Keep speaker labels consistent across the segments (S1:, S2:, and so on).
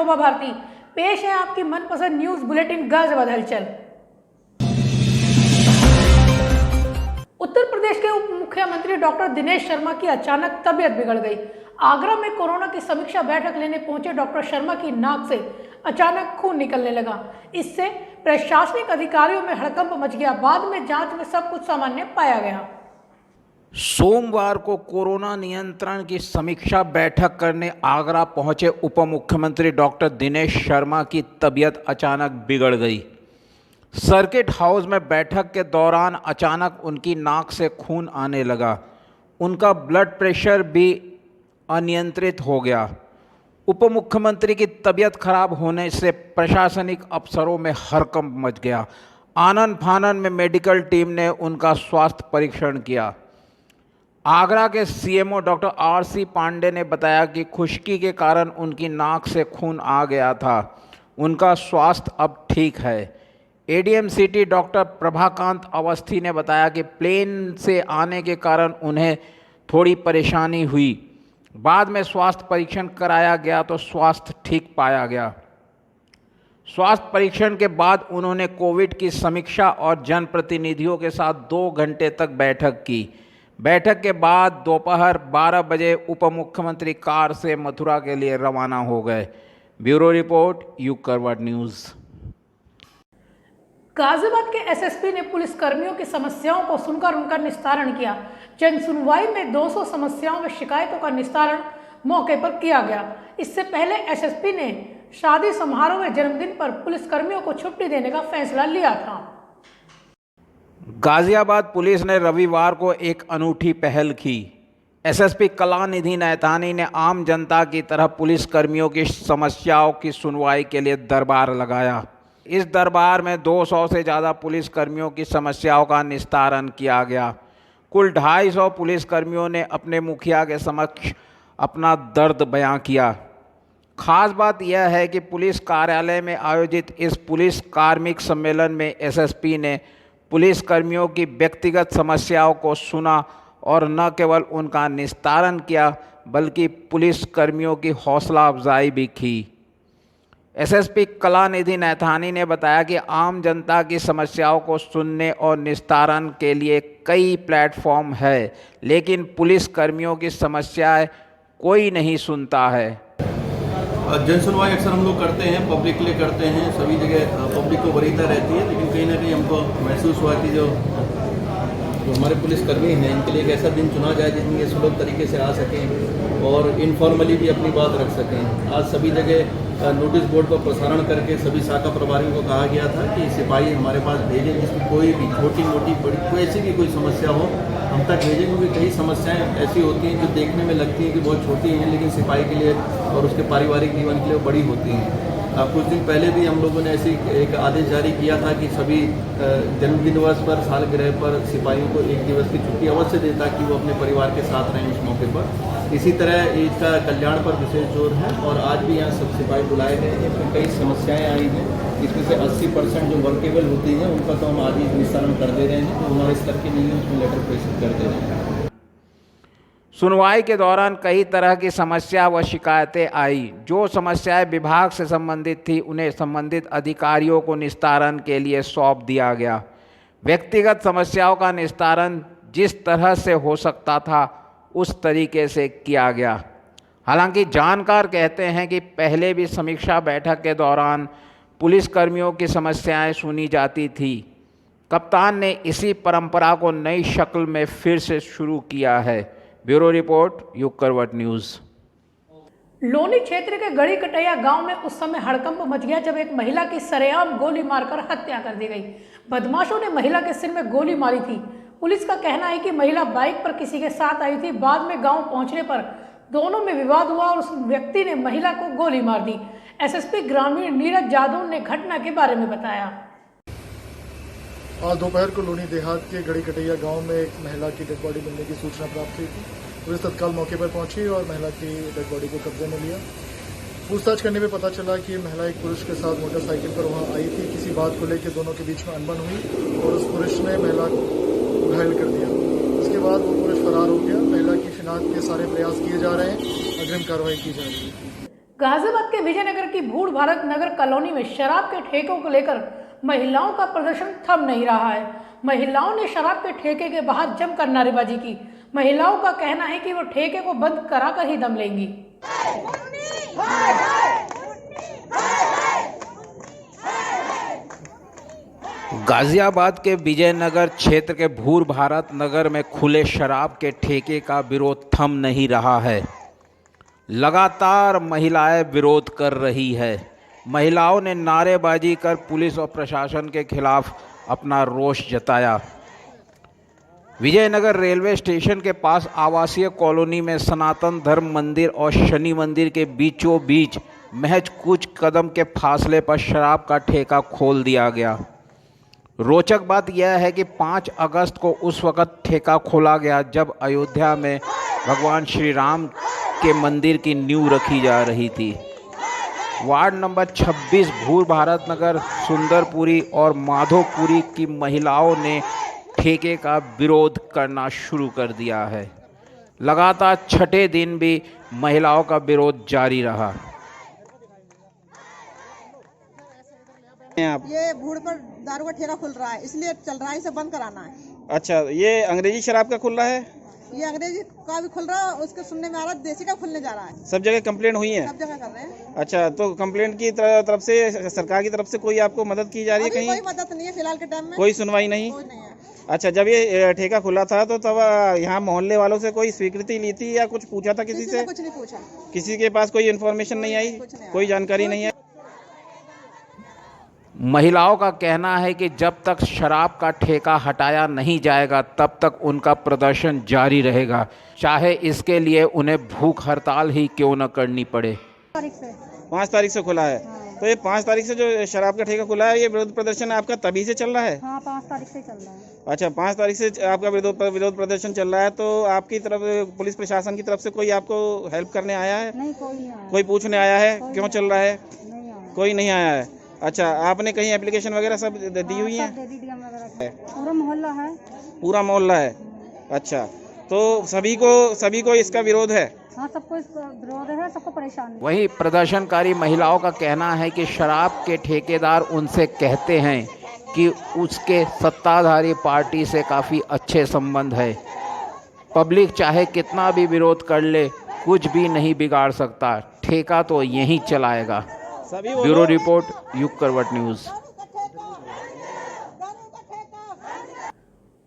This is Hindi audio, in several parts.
S1: शोभा भारती। पेश है आपकी मनपसंद न्यूज बुलेटिन गाजियाबाद हलचल। उत्तर प्रदेश के उप मुख्यमंत्री डॉक्टर दिनेश शर्मा की अचानक तबीयत बिगड़ गई। आगरा में कोरोना की समीक्षा बैठक लेने पहुंचे डॉक्टर शर्मा की नाक से अचानक खून निकलने लगा। इससे प्रशासनिक अधिकारियों में हड़कंप मच गया। बाद में जांच में सब कुछ सामान्य पाया गया।
S2: सोमवार को कोरोना नियंत्रण की समीक्षा बैठक करने आगरा पहुंचे उप मुख्यमंत्री डॉक्टर दिनेश शर्मा की तबीयत अचानक बिगड़ गई। सर्किट हाउस में बैठक के दौरान अचानक उनकी नाक से खून आने लगा। उनका ब्लड प्रेशर भी अनियंत्रित हो गया। उप मुख्यमंत्री की तबीयत खराब होने से प्रशासनिक अफसरों में हड़कंप मच गया। आनन फानन में मेडिकल टीम ने उनका स्वास्थ्य परीक्षण किया। आगरा के सीएमओ डॉक्टर आर.सी. पांडे ने बताया कि खुश्की के कारण उनकी नाक से खून आ गया था। उनका स्वास्थ्य अब ठीक है। एडीएम सिटी डॉक्टर प्रभाकांत अवस्थी ने बताया कि प्लेन से आने के कारण उन्हें थोड़ी परेशानी हुई। बाद में स्वास्थ्य परीक्षण कराया गया तो स्वास्थ्य ठीक पाया गया। स्वास्थ्य परीक्षण के बाद उन्होंने कोविड की समीक्षा और जनप्रतिनिधियों के साथ 2 घंटे तक बैठक की। बैठक के बाद दोपहर 12 बजे उप मुख्यमंत्री कार से मथुरा के लिए रवाना हो गए। ब्यूरो रिपोर्ट, युग करवट न्यूज़।
S1: गाजियाबाद के एसएसपी ने पुलिस कर्मियों की समस्याओं को सुनकर उनका निस्तारण किया। जन सुनवाई में 200 समस्याओं व शिकायतों का निस्तारण मौके पर किया गया। इससे पहले एसएसपी ने शादी समारोह व जन्मदिन पर पुलिस कर्मियों को छुट्टी देने का फैसला लिया था।
S2: गाजियाबाद पुलिस ने रविवार को एक अनूठी पहल की। एसएसपी कलानिधि नैथानी ने आम जनता की तरह पुलिस कर्मियों की समस्याओं की सुनवाई के लिए दरबार लगाया। इस दरबार में 200 से ज़्यादा पुलिस कर्मियों की समस्याओं का निस्तारण किया गया। कुल 250 पुलिस कर्मियों ने अपने मुखिया के समक्ष अपना दर्द बयां किया। खास बात यह है कि पुलिस कार्यालय में आयोजित इस पुलिस कार्मिक सम्मेलन में एसएसपी ने पुलिस कर्मियों की व्यक्तिगत समस्याओं को सुना और न केवल उनका निस्तारण किया बल्कि पुलिस कर्मियों की हौसला अफजाई भी की। एसएसपी कलानिधि नैथानी ने बताया कि आम जनता की समस्याओं को सुनने और निस्तारण के लिए कई प्लेटफॉर्म है, लेकिन पुलिस कर्मियों की समस्याएं कोई नहीं सुनता है।
S3: जन सुनवाई अक्सर हम लोग करते हैं, पब्लिक के लिए करते हैं, सभी जगह पब्लिक को वरीयता रहती है, लेकिन कहीं ना कहीं हमको महसूस हुआ कि जो हमारे पुलिसकर्मी हैं इनके लिए एक ऐसा दिन चुना जाए जिसमें ये सुलभ तरीके से आ सकें और इनफॉर्मली भी अपनी बात रख सकें। आज सभी जगह नोटिस बोर्ड पर प्रसारण करके सभी शाखा प्रभारियों को कहा गया था कि सिपाही हमारे पास भेजें जिसमें कोई भी छोटी मोटी बड़ी कोई ऐसी भी कोई समस्या हो हम तक भेजें, क्योंकि कई समस्याएं ऐसी होती हैं जो देखने में लगती हैं कि बहुत छोटी हैं लेकिन सिपाही के लिए और उसके पारिवारिक जीवन के लिए बड़ी होती हैं। कुछ दिन पहले भी हम लोगों ने ऐसी एक आदेश जारी किया था कि सभी जन्मदिन दिवस पर, सालगिरह पर सिपाहियों को 1 दिवस की छुट्टी अवश्य दें ताकि वो अपने परिवार के साथ रहें उस मौके पर। इसी तरह इसका कल्याण पर विशेष जोर है और आज भी यहाँ सब सिपाही बुलाए गए हैं। तो कई समस्याएं आई हैं, इसमें से 80% जो वर्केबल होती हैं उनका तो हम आज ही निस्तारण कर दे रहे हैं, तो हमारे स्तर की नहीं है उसमें लेटर प्रेषित कर दे रहे हैं।
S2: सुनवाई के दौरान कई तरह की समस्या व शिकायतें आई। जो समस्याएं विभाग से संबंधित थी उन्हें संबंधित अधिकारियों को निस्तारण के लिए सौंप दिया गया। व्यक्तिगत समस्याओं का निस्तारण जिस तरह से हो सकता था उस तरीके से किया गया। हालांकि जानकार कहते हैं कि पहले भी समीक्षा बैठक के दौरान पुलिसकर्मियों की समस्याएं सुनी जाती थी। कप्तान ने इसी परंपरा को नई शक्ल में फिर से शुरू किया है। ब्यूरो रिपोर्ट, युग करवट न्यूज़।
S1: लोनी क्षेत्र के गड़ी कटैया गांव में उस समय हड़कंप मच गया जब एक महिला की सरेआम गोली मारकर हत्या कर दी गई। बदमाशों ने महिला के सिर में गोली मारी थी। पुलिस का कहना है कि महिला बाइक पर किसी के साथ आई थी। बाद में गांव पहुंचने पर दोनों में विवाद हुआ और उस व्यक्ति ने महिला को गोली मार दी। एसएसपी ग्रामीण नीरज जादव ने घटना के बारे में बताया।
S4: आज दोपहर को लोनी देहात के गड़ी कटैया गांव में एक महिला की डेड बॉडी मिलने की सूचना प्राप्त हुई थी। पुलिस तत्काल मौके पर पहुंची और महिला की डेड बॉडी को कब्जे में लिया। पूछताछ करने में पता चला कि महिला एक पुरुष के साथ मोटरसाइकिल पर वहां आई थी। किसी बात को लेकर दोनों के बीच में अनबन हुई और उस पुरुष ने महिला को घायल कर दिया। उसके बाद वो पुरुष फरार हो गया। महिला की शिनाख्त के सारे प्रयास किए जा रहे हैं, अग्रिम कार्रवाई की जा रही है।
S1: गाजियाबाद के विजयनगर की भूड़ भारत नगर कॉलोनी में शराब के ठेकों को लेकर महिलाओं का प्रदर्शन थम नहीं रहा है। महिलाओं ने शराब के ठेके के बाहर जमकर नारेबाजी की। महिलाओं का कहना है कि वो ठेके को बंद कराकर ही दम लेंगी।
S2: गाजियाबाद के विजयनगर क्षेत्र के भूर भारत नगर में खुले शराब के ठेके का विरोध थम नहीं रहा है। लगातार महिलाएं विरोध कर रही है। महिलाओं ने नारेबाजी कर पुलिस और प्रशासन के खिलाफ अपना रोष जताया। विजयनगर रेलवे स्टेशन के पास आवासीय कॉलोनी में सनातन धर्म मंदिर और शनि मंदिर के बीचों बीच महज कुछ कदम के फासले पर शराब का ठेका खोल दिया गया। रोचक बात यह है कि 5 अगस्त को उस वक़्त ठेका खोला गया जब अयोध्या में भगवान श्री राम के मंदिर की नींव रखी जा रही थी। वार्ड नंबर 26 भूर भारत नगर, सुंदरपुरी और माधोपुरी की महिलाओं ने ठेके का विरोध करना शुरू कर दिया है। लगातार छठे दिन भी महिलाओं का विरोध जारी रहा।
S5: ये भूड़ पर दारू का ठेका खुल रहा है, इसलिए चल रहा है, इसे बंद कराना है।
S6: अच्छा, ये अंग्रेजी शराब का खुल रहा है?
S5: ये अंग्रेजी का भी खुल रहा है, उसके सुनने में आ रहा है देसी का खुलने जा रहा है।
S6: सब जगह कंप्लेंट हुई है?
S5: सब जगह कर रहे हैं।
S6: अच्छा, तो कंप्लेंट की तरफ से सरकार की तरफ से कोई आपको मदद की जा रही है कहीं?
S5: कोई मदद नहीं है फिलहाल के टाइम में।
S6: कोई सुनवाई नहीं?
S5: कोई नहीं है।
S6: अच्छा, जब ये ठेका खुला था तो तब यहाँ मोहल्ले वालों से कोई स्वीकृति ली थी या कुछ पूछा था किसी से?
S5: कुछ नहीं पूछा।
S6: किसी के पास कोई इन्फॉर्मेशन नहीं आई? कोई जानकारी नहीं है?
S2: महिलाओं का कहना है कि जब तक शराब का ठेका हटाया नहीं जाएगा तब तक उनका प्रदर्शन जारी रहेगा, चाहे इसके लिए उन्हें भूख हड़ताल ही क्यों न करनी पड़े।
S6: 5 तारीख से खुला है। तो ये 5 तारीख से जो शराब का ठेका खुला है, ये विरोध प्रदर्शन आपका तभी से चल रहा है?
S5: हाँ, 5 तारीख से चल रहा है।
S6: अच्छा, 5 तारीख से आपका विरोध प्रदर्शन चल रहा है। तो आपकी तरफ पुलिस प्रशासन की तरफ से कोई आपको हेल्प करने आया है?
S5: नहीं, कोई नहीं आया।
S6: कोई पूछने आया है क्यों चल रहा है?
S5: नहीं आया।
S6: कोई नहीं आया है। अच्छा, आपने कहीं एप्लीकेशन वगैरह सब दी हुई है?
S5: पूरा मोहल्ला है।
S6: पूरा मोहल्ला है। अच्छा, तो सभी को इसका विरोध है?
S5: हाँ, सबको इसका विरोध है, सबको परेशानी।
S2: वहीं प्रदर्शनकारी महिलाओं का कहना है कि शराब के ठेकेदार उनसे कहते हैं कि उसके सत्ताधारी पार्टी से काफ़ी अच्छे संबंध है। पब्लिक चाहे कितना भी विरोध कर ले, कुछ भी नहीं बिगाड़ सकता, ठेका तो यहीं चलाएगा। ब्यूरो रिपोर्ट, युग करवट न्यूज़।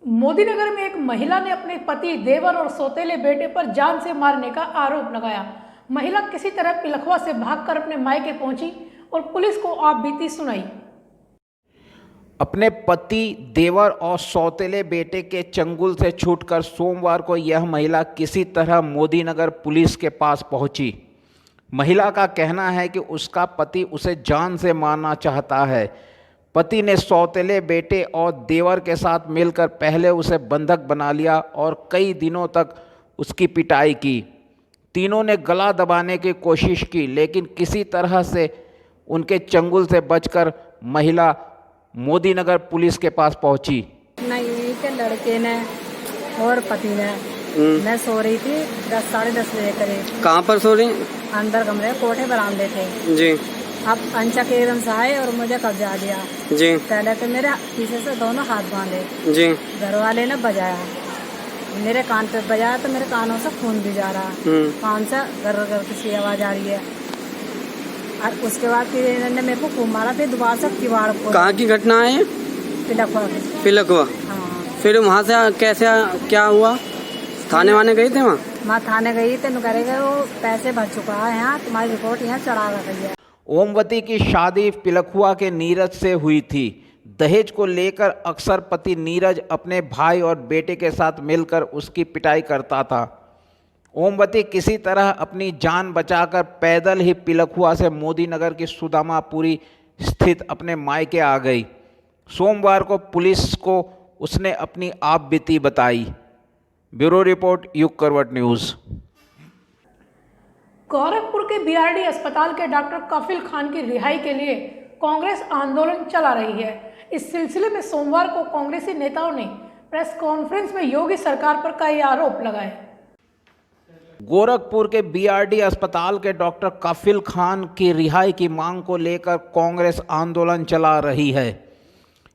S1: मोदीनगर में एक महिला ने अपने पति, देवर और सौतेले बेटे पर जान से मारने का आरोप लगाया। महिला किसी तरह पिलखवा से भागकर अपने मायके पहुंची और पुलिस को आपबीती सुनाई।
S2: अपने पति, देवर और सौतेले बेटे के चंगुल से छूटकर सोमवार को यह महिला किसी तरह मोदीनगर पुलिस के पास पहुंची। महिला का कहना है कि उसका पति उसे जान से मारना चाहता है। पति ने सौतेले बेटे और देवर के साथ मिलकर पहले उसे बंधक बना लिया और कई दिनों तक उसकी पिटाई की। तीनों ने गला दबाने की कोशिश की, लेकिन किसी तरह से उनके चंगुल से बचकर महिला मोदीनगर पुलिस के पास पहुंची।
S7: नहीं, के लड़के ने और पति ने, मैं सो रही थी 10 साढ़े 10 बजे करीब।
S6: कहाँ पर सो रही?
S7: अंदर कमरे कोठे बरामदे थे
S6: जी।
S7: अब अनचक एकदम से आए और मुझे कब्जा लिया
S6: जी।
S7: पहले तो मेरे पीछे से दोनों हाथ बांधे
S6: जी।
S7: घर वाले ने बजाया, मेरे कान पे बजाया तो मेरे कानों से खून भी जा रहा, कान से गर गर किसी आवाज आ रही है। और उसके बाद फिर इन्होंने मेरे को खूब मारा, फिर दोबारा से किवाड़ को।
S6: कहाँ की घटना है? पिलखवा।
S7: हाँ।
S6: फिर वहाँ से कैसे क्या हुआ? थाने वाने गए थे?
S7: मैं थाने गई तो करेगा वो पैसे भर चुका है, यहाँ तुम्हारी रिपोर्ट यहाँ चढ़ा रही है।
S2: ओमवती की शादी पिलखुआ के नीरज से हुई थी। दहेज को लेकर अक्सर पति नीरज अपने भाई और बेटे के साथ मिलकर उसकी पिटाई करता था। ओमवती किसी तरह अपनी जान बचाकर पैदल ही पिलखुआ से मोदीनगर की सुदामापुरी स्थित अपने मायके आ गई। सोमवार को पुलिस को उसने अपनी आपबीती बताई। ब्यूरो रिपोर्ट, युग करवट न्यूज़।
S1: गोरखपुर के बीआरडी अस्पताल के डॉक्टर कफिल खान की रिहाई के लिए कांग्रेस आंदोलन चला रही है। इस सिलसिले में सोमवार को कांग्रेसी नेताओं ने प्रेस कॉन्फ्रेंस में योगी सरकार पर कई आरोप लगाए।
S2: गोरखपुर के बीआरडी अस्पताल के डॉक्टर कफिल खान की रिहाई की मांग को लेकर कांग्रेस आंदोलन चला रही है।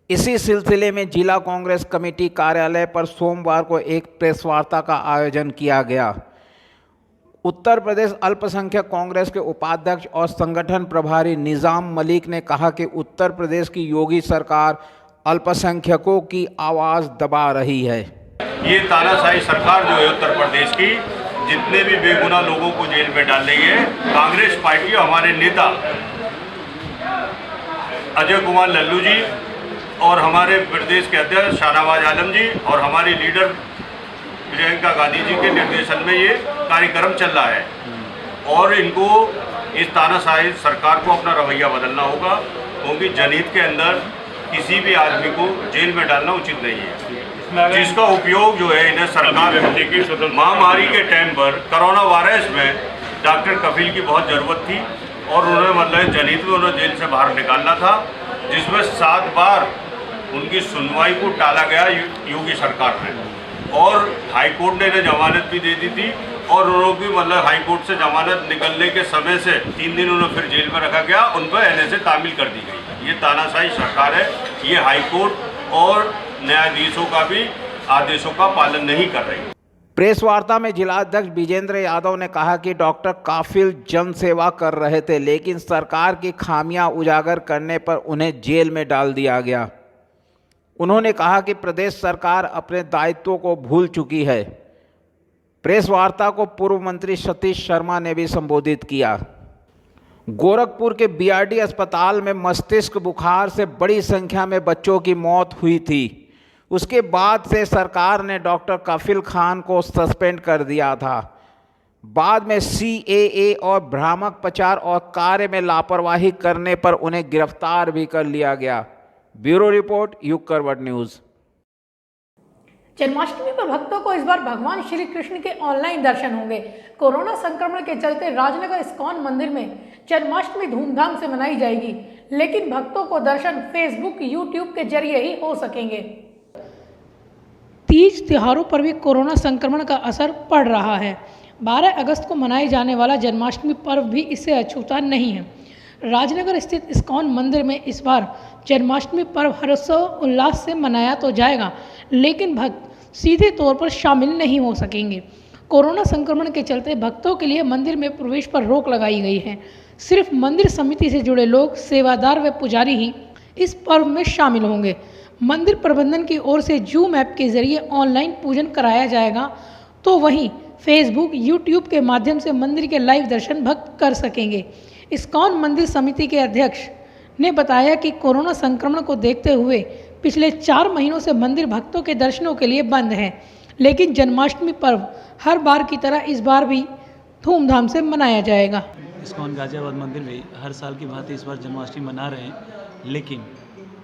S2: इसी सिलसिले में जिला कांग्रेस कमेटी कार्यालय पर सोमवार को एक प्रेस वार्ता का आयोजन किया गया। उत्तर प्रदेश अल्पसंख्यक कांग्रेस के उपाध्यक्ष और संगठन प्रभारी निज़ाम मलिक ने कहा कि उत्तर प्रदेश की योगी सरकार अल्पसंख्यकों की आवाज़ दबा रही है।
S8: ये तानाशाही सरकार जो है उत्तर प्रदेश की, जितने भी बेगुनाह लोगों को जेल में डाल रही है, कांग्रेस पार्टी और हमारे नेता अजय कुमार लल्लू जी और हमारे प्रदेश के अध्यक्ष शाहनवाज आलम जी और हमारी लीडर प्रियंका गांधी जी के निर्देशन में ये कार्यक्रम चल रहा है और इनको इस तानाशाही सरकार को अपना रवैया बदलना होगा, क्योंकि जनहित के अंदर किसी भी आदमी को जेल में डालना उचित नहीं है। जिसका उपयोग जो है इन्हें सरकार महामारी के टाइम पर कोरोना वायरस में डॉक्टर कफिल की बहुत ज़रूरत थी और उन्होंने मतलब जनहित में उन्हें जेल से बाहर निकालना था, जिसमें 7 बार उनकी सुनवाई को टाला गया योगी सरकार ने और हाई कोर्ट ने इन्हें जमानत भी दे दी थी और उन्होंने भी मतलब हाई कोर्ट से जमानत निकलने के समय से 3 दिन उन्हें फिर जेल में रखा गया, उन पर एनएसए तामील कर दी गई। ये तानाशाही सरकार है, ये हाई कोर्ट और न्यायाधीशों का भी आदेशों का पालन नहीं कर रही।
S2: प्रेस वार्ता में जिलाध्यक्ष विजेंद्र यादव ने कहा कि डॉक्टर काफिल जन सेवा कर रहे थे, लेकिन सरकार की खामियां उजागर करने पर उन्हें जेल में डाल दिया गया। उन्होंने कहा कि प्रदेश सरकार अपने दायित्वों को भूल चुकी है। प्रेस वार्ता को पूर्व मंत्री सतीश शर्मा ने भी संबोधित किया। गोरखपुर के बीआरडी अस्पताल में मस्तिष्क बुखार से बड़ी संख्या में बच्चों की मौत हुई थी। उसके बाद से सरकार ने डॉक्टर कफिल खान को सस्पेंड कर दिया था। बाद में CAA और भ्रामक प्रचार और कार्य में लापरवाही करने पर उन्हें गिरफ्तार भी कर लिया गया। ब्यूरो रिपोर्ट, युग करवट न्यूज़।
S1: जन्माष्टमी पर भक्तों को इस बार भगवान श्री कृष्ण के ऑनलाइन दर्शन होंगे। कोरोना संक्रमण के चलते राजनगर इस्कॉन मंदिर में जन्माष्टमी धूमधाम से मनाई जाएगी, लेकिन भक्तों को दर्शन फेसबुक, यूट्यूब के जरिए ही हो सकेंगे। तीज त्योहारों पर भी कोरोना संक्रमण का असर पड़ रहा है। 12 अगस्त को मनाए जाने वाला जन्माष्टमी पर्व भी इससे अछूता नहीं है। राजनगर स्थित इस्कॉन मंदिर में इस बार जन्माष्टमी पर्व हर्षोल्लास से मनाया तो जाएगा, लेकिन भक्त सीधे तौर पर शामिल नहीं हो सकेंगे। कोरोना संक्रमण के चलते भक्तों के लिए मंदिर में प्रवेश पर रोक लगाई गई है। सिर्फ मंदिर समिति से जुड़े लोग, सेवादार व पुजारी ही इस पर्व में शामिल होंगे। मंदिर प्रबंधन की ओर से जूम ऐप के जरिए ऑनलाइन पूजन कराया जाएगा, तो वहीं फेसबुक, यूट्यूब के माध्यम से मंदिर के लाइव दर्शन भक्त कर सकेंगे। इस्कॉन मंदिर समिति के अध्यक्ष ने बताया कि कोरोना संक्रमण को देखते हुए पिछले 4 महीनों से मंदिर भक्तों के दर्शनों के लिए बंद है, लेकिन जन्माष्टमी पर्व हर बार की तरह इस बार भी धूमधाम से मनाया जाएगा।
S9: इस्कॉन गाजियाबाद मंदिर में हर साल की भांति इस बार जन्माष्टमी मना रहे हैं, लेकिन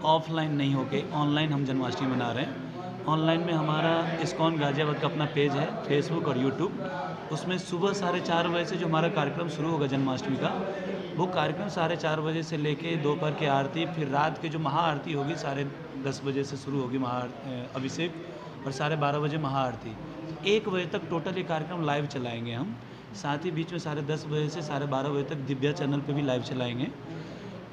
S9: ऑफलाइन नहीं होके ऑनलाइन हम जन्माष्टमी मना रहे हैं। ऑनलाइन में हमारा इस्कॉन गाजियाबाद का अपना पेज है, फेसबुक और यूट्यूब। उसमें सुबह 4:30 बजे से जो हमारा कार्यक्रम शुरू होगा जन्माष्टमी का, वो कार्यक्रम 4:30 बजे से लेके दोपहर की आरती, फिर रात की जो महाआरती होगी 10:30 बजे से शुरू होगी अभिषेक, और 12:30 बजे महाआरती। 1 बजे तक टोटल ये कार्यक्रम लाइव चलाएंगे हम। साथ ही बीच में 10:30 बजे से 12:30 बजे तक दिव्या चैनल पे भी लाइव चलाएंगे।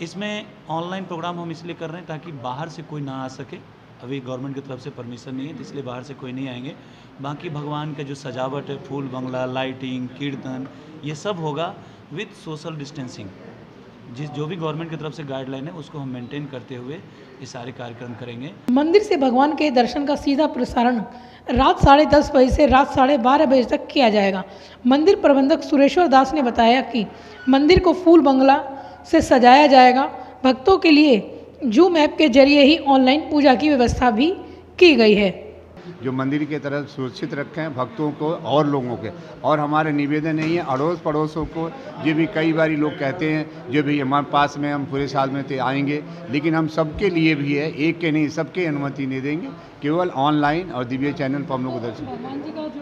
S9: इसमें ऑनलाइन प्रोग्राम हम इसलिए कर रहे हैं ताकि बाहर से कोई ना आ सके। अभी गवर्नमेंट की तरफ से परमिशन नहीं है, इसलिए बाहर से कोई नहीं आएंगे। बाकी भगवान का जो सजावट है, फूल बंगला, लाइटिंग, कीर्तन, ये सब होगा विद सोशल डिस्टेंसिंग। जो भी गवर्नमेंट की तरफ से गाइडलाइन है उसको हम मेंटेन करते हुए ये सारे कार्यक्रम करेंगे।
S1: मंदिर से भगवान के दर्शन का सीधा प्रसारण रात 10:30 बजे से रात 12:30 बजे तक किया जाएगा। मंदिर प्रबंधक सुरेश्वर दास ने बताया कि मंदिर को फूल बंगला से सजाया जाएगा। भक्तों के लिए जूम ऐप के जरिए ही ऑनलाइन पूजा की व्यवस्था भी की गई है।
S10: जो मंदिर की तरफ सुरक्षित रखें भक्तों को और लोगों के, और हमारे निवेदन है ये अड़ोस पड़ोसों को, जो भी कई बारी लोग कहते हैं जो भी हमारे पास में हम पूरे साल में थे आएंगे, लेकिन हम सबके लिए भी है, एक के नहीं सबके अनुमति नहीं देंगे, केवल ऑनलाइन और दिव्य चैनल पर हम लोग दर्शन।
S1: भगवान जी का जो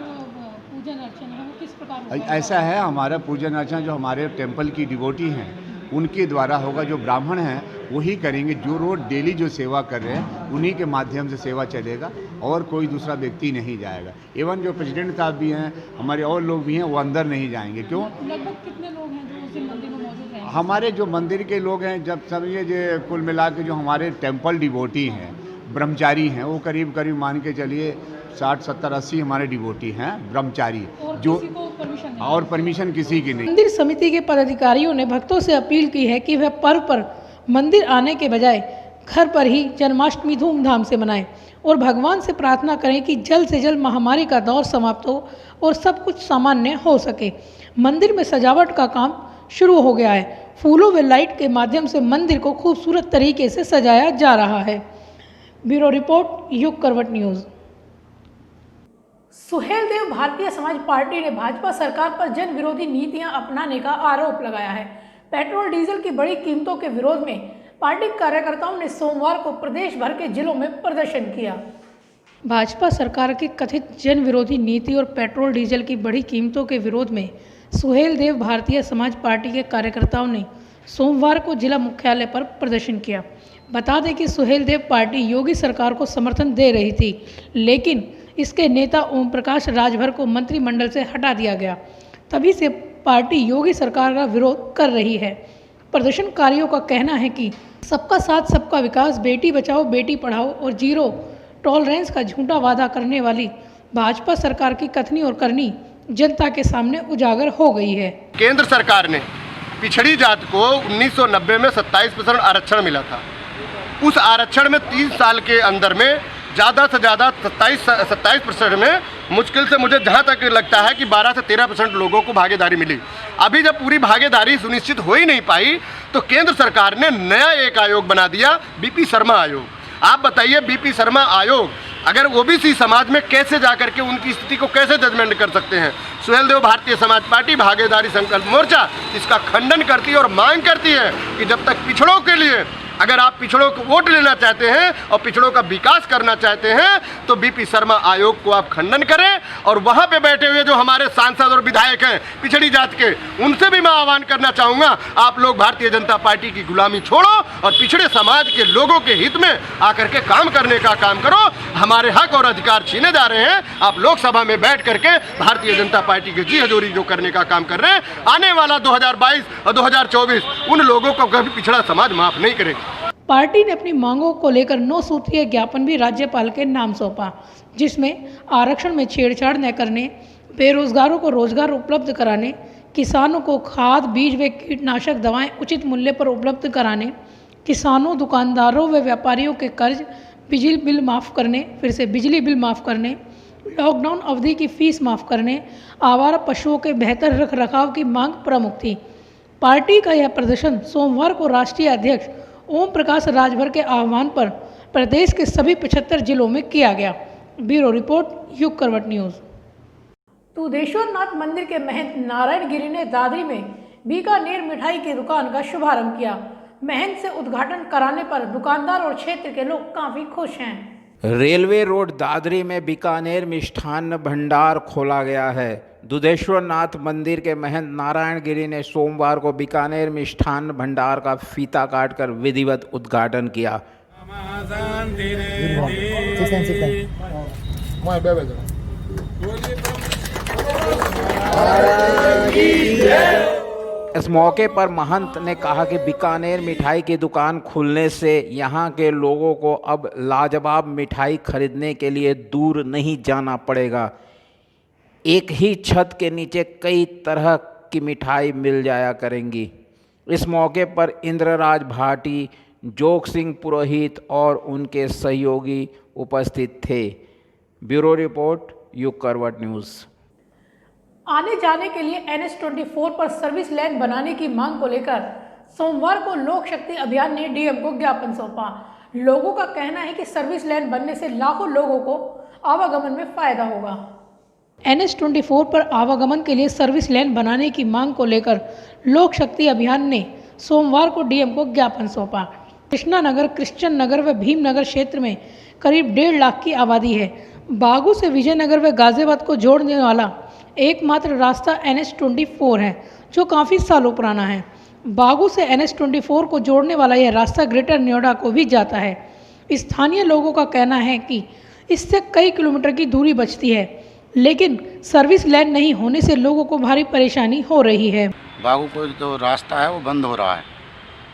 S1: पूजन अर्चना है वो किस प्रकार
S10: ऐसा है, हमारा पूजन अर्चना जो हमारे टेम्पल की डिवोटी हैं उनके द्वारा होगा। जो ब्राह्मण हैं वही करेंगे, जो रोज डेली जो सेवा कर रहे हैं उन्हीं के माध्यम से सेवा चलेगा और कोई दूसरा व्यक्ति नहीं जाएगा। इवन जो प्रेसिडेंट साहब भी हैं, हमारे और लोग भी हैं, वो अंदर नहीं जाएंगे। क्यों?
S1: लगभग कितने लोग हैं जो उस दिन मंदिर में मौजूद हैं?
S10: हमारे जो मंदिर के लोग हैं, जब सब ये जो कुल मिला के जो हमारे टेम्पल डिवोटी हैं, ब्रह्मचारी हैं, वो करीब करीब मान के चलिए 60, 70, 80 हमारे डिवोटी हैं ब्रह्मचारी, जो और परमिशन किसी की नहीं।
S1: मंदिर समिति के पदाधिकारियों ने भक्तों से अपील की है कि वह पर्व पर मंदिर आने के बजाय घर पर ही जन्माष्टमी धूमधाम से मनाएं और भगवान से प्रार्थना करें कि जल्द से जल्द महामारी का दौर समाप्त हो और सब कुछ सामान्य हो सके। मंदिर में सजावट का काम शुरू हो गया है। फूलों व लाइट के माध्यम से मंदिर को खूबसूरत तरीके से सजाया जा रहा है। ब्यूरो रिपोर्ट, युग करवट न्यूज़। सुहेलदेव भारतीय समाज पार्टी ने भाजपा सरकार पर जन विरोधी नीतियां अपनाने का आरोप लगाया है। पेट्रोल डीजल की बड़ी कीमतों के विरोध में पार्टी कार्यकर्ताओं ने सोमवार को प्रदेश भर के जिलों में प्रदर्शन किया। भाजपा सरकार की कथित जन विरोधी नीति और पेट्रोल डीजल की बड़ी कीमतों के विरोध में सुहेलदेव भारतीय समाज पार्टी के कार्यकर्ताओं ने सोमवार को जिला मुख्यालय पर प्रदर्शन किया। बता दें कि सुहेलदेव पार्टी योगी सरकार को समर्थन दे रही थी, लेकिन इसके नेता ओम प्रकाश राजभर को मंत्रिमंडल से हटा दिया गया। तभी से पार्टी योगी सरकार का विरोध कर रही है। प्रदर्शनकारियों का कहना है कि सबका साथ सबका विकास, बेटी बचाओ बेटी पढ़ाओ और जीरो टॉलरेंस का झूठा वादा करने वाली भाजपा सरकार की कथनी और करनी जनता के सामने उजागर हो गई है।
S11: केंद्र सरकार ने पिछड़ी जात को 1990 में 27% आरक्षण मिला था। उस आरक्षण में 3 साल के अंदर में ज़्यादा से ज़्यादा 27% में मुश्किल से मुझे जहाँ तक लगता है कि 12 से 13% लोगों को भागीदारी मिली। अभी जब पूरी भागीदारी सुनिश्चित हो ही नहीं पाई तो केंद्र सरकार ने नया एक आयोग बना दिया, बीपी शर्मा आयोग। आप बताइए, बीपी शर्मा आयोग अगर ओबीसी समाज में कैसे जाकर के उनकी स्थिति को कैसे जजमेंट कर सकते हैं। सुहेलदेव भारतीय समाज पार्टी भागीदारी संकल्प मोर्चा इसका खंडन करती है और मांग करती है कि जब तक पिछड़ों के लिए, अगर आप पिछड़ों को वोट लेना चाहते हैं और पिछड़ों का विकास करना चाहते हैं तो बीपी शर्मा आयोग को आप खंडन करें। और वहां पे बैठे हुए जो हमारे सांसद और विधायक हैं पिछड़ी जात के, उनसे भी मैं आह्वान करना चाहूँगा, आप लोग भारतीय जनता पार्टी की गुलामी छोड़ो और पिछड़े समाज के लोगों के हित में आकर के काम करने का काम करो। हमारे हक और अधिकार छीने जा रहे हैं, आप लोकसभा में बैठ करके भारतीय जनता पार्टी के जी हजूरी जो करने का काम कर रहे हैं, आने वाला 2022 और 2024 उन लोगों को कभी पिछड़ा समाज माफ नहीं करेगा।
S1: पार्टी ने अपनी मांगों को लेकर 9 सूत्रीय ज्ञापन भी राज्यपाल के नाम सौंपा, जिसमें आरक्षण में छेड़छाड़ न करने, बेरोजगारों को रोजगार उपलब्ध कराने, किसानों को खाद, बीज व कीटनाशक दवाएं उचित मूल्य पर उपलब्ध कराने, किसानों, दुकानदारों व व्यापारियों के कर्ज, बिजली बिल माफ़ करने, बिजली बिल माफ़ करने, लॉकडाउन अवधि की फीस माफ़ करने, आवारा पशुओं के बेहतर रख रखाव की मांग प्रमुख थी। पार्टी का यह प्रदर्शन सोमवार को राष्ट्रीय अध्यक्ष ओम प्रकाश राजभर के आह्वान पर प्रदेश के सभी 75 जिलों में किया गया। ब्यूरो रिपोर्ट, युग करवट न्यूज़। तुदेश्वरनाथ मंदिर के महंत नारायण गिरी ने दादरी में बीकानेर मिठाई की दुकान का शुभारंभ किया। महंत से उद्घाटन कराने पर दुकानदार और क्षेत्र के लोग काफी खुश हैं।
S2: रेलवे रोड दादरी में बीकानेर मिष्ठान्न भंडार खोला गया है। दुधेश्वरनाथ मंदिर के महंत नारायण गिरी ने सोमवार को बीकानेर मिष्ठान्न भंडार का फीता काटकर विधिवत उद्घाटन किया। इस मौके पर महंत ने कहा कि बीकानेर मिठाई की दुकान खुलने से यहाँ के लोगों को अब लाजवाब मिठाई खरीदने के लिए दूर नहीं जाना पड़ेगा। एक ही छत के नीचे कई तरह की मिठाई मिल जाया करेंगी। इस मौके पर इंद्रराज भाटी, जोग सिंह पुरोहित और उनके सहयोगी उपस्थित थे। ब्यूरो रिपोर्ट, युग करवट न्यूज़।
S1: आने जाने के लिए NH-24 पर सर्विस लेन बनाने की मांग को लेकर सोमवार को लोक शक्ति अभियान ने डीएम को ज्ञापन सौंपा। लोगों का कहना है कि सर्विस लेन बनने से लाखों लोगों को आवागमन में फायदा होगा। NH-24 पर आवागमन के लिए सर्विस लेन बनाने की मांग को लेकर लोक शक्ति अभियान ने सोमवार को डीएम को ज्ञापन सौंपा। कृष्णा नगर, क्रिश्चियन नगर व भीमनगर क्षेत्र में करीब 1.5 लाख की आबादी है। बागू से विजयनगर व गाजियाबाद को जोड़ने वाला एकमात्र रास्ता NH-24 है, जो काफ़ी सालों पुराना है। बागू से NH-24 को जोड़ने वाला यह रास्ता ग्रेटर नोएडा को भी जाता है। स्थानीय लोगों का कहना है कि इससे कई किलोमीटर की दूरी बचती है, लेकिन सर्विस लाइन नहीं होने से लोगों को भारी परेशानी हो रही है।
S12: बागू को जो रास्ता है वो बंद हो रहा है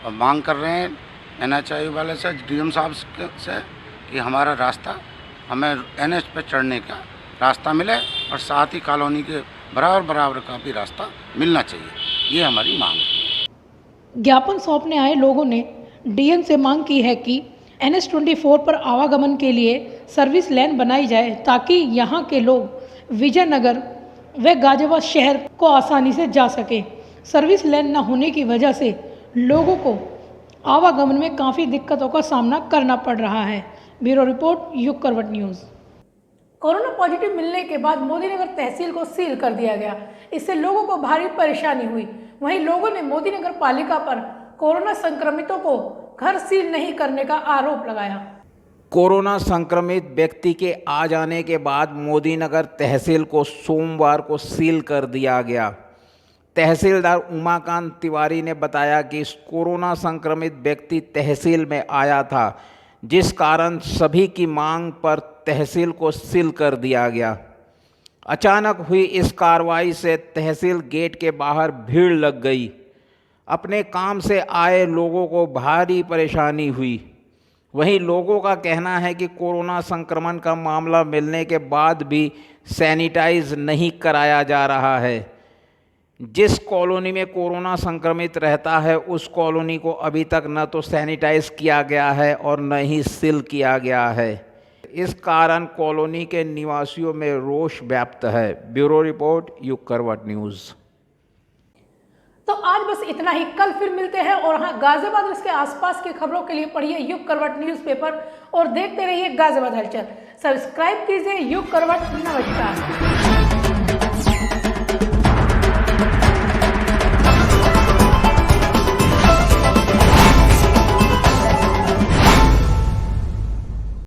S12: और मांग कर रहे हैं NHI वाले से, DM साहब से कि हमारा रास्ता, हमें NH पे चढ़ने का रास्ता मिले और साथ ही कॉलोनी के बराबर का भी रास्ता मिलना चाहिए। ये हमारी मांग है।
S1: ज्ञापन सौंपने आए लोगों ने DM से मांग की है कि NH-24 पर आवागमन के लिए सर्विस लाइन बनाई जाए ताकि यहाँ के लोग विजयनगर व गाजियाबाद शहर को आसानी से जा सके। सर्विस लाइन न होने की वजह से लोगों को आवागमन में काफ़ी दिक्कतों का सामना करना पड़ रहा है। ब्यूरो रिपोर्ट, युग करवट न्यूज़। कोरोना पॉजिटिव मिलने के बाद मोदीनगर तहसील को सील कर दिया गया। इससे लोगों को भारी परेशानी हुई। वहीं लोगों ने मोदीनगर पालिका पर कोरोना संक्रमितों को घर सील नहीं करने का आरोप लगाया।
S2: कोरोना संक्रमित व्यक्ति के आ जाने के बाद मोदीनगर तहसील को सोमवार को सील कर दिया गया। तहसीलदार उमाकांत तिवारी ने बताया कि इस कोरोना संक्रमित व्यक्ति तहसील में आया था, जिस कारण सभी की मांग पर तहसील को सील कर दिया गया। अचानक हुई इस कार्रवाई से तहसील गेट के बाहर भीड़ लग गई। अपने काम से आए लोगों को भारी परेशानी हुई। वहीं लोगों का कहना है कि कोरोना संक्रमण का मामला मिलने के बाद भी सैनिटाइज नहीं कराया जा रहा है। जिस कॉलोनी में कोरोना संक्रमित रहता है उस कॉलोनी को अभी तक न तो सैनिटाइज किया गया है और न ही सील किया गया है। इस कारण कॉलोनी के निवासियों में रोष व्याप्त है। ब्यूरो रिपोर्ट, युग करवट न्यूज़।
S1: तो आज बस इतना ही। कल फिर मिलते हैं और हाँ, गाजियाबाद और इसके आसपास की खबरों के लिए पढ़िए युग करवट न्यूज़पेपर और देखते रहिए गाजियाबाद हलचल। सब्सक्राइब कीजिए युग करवट। नमस्कार।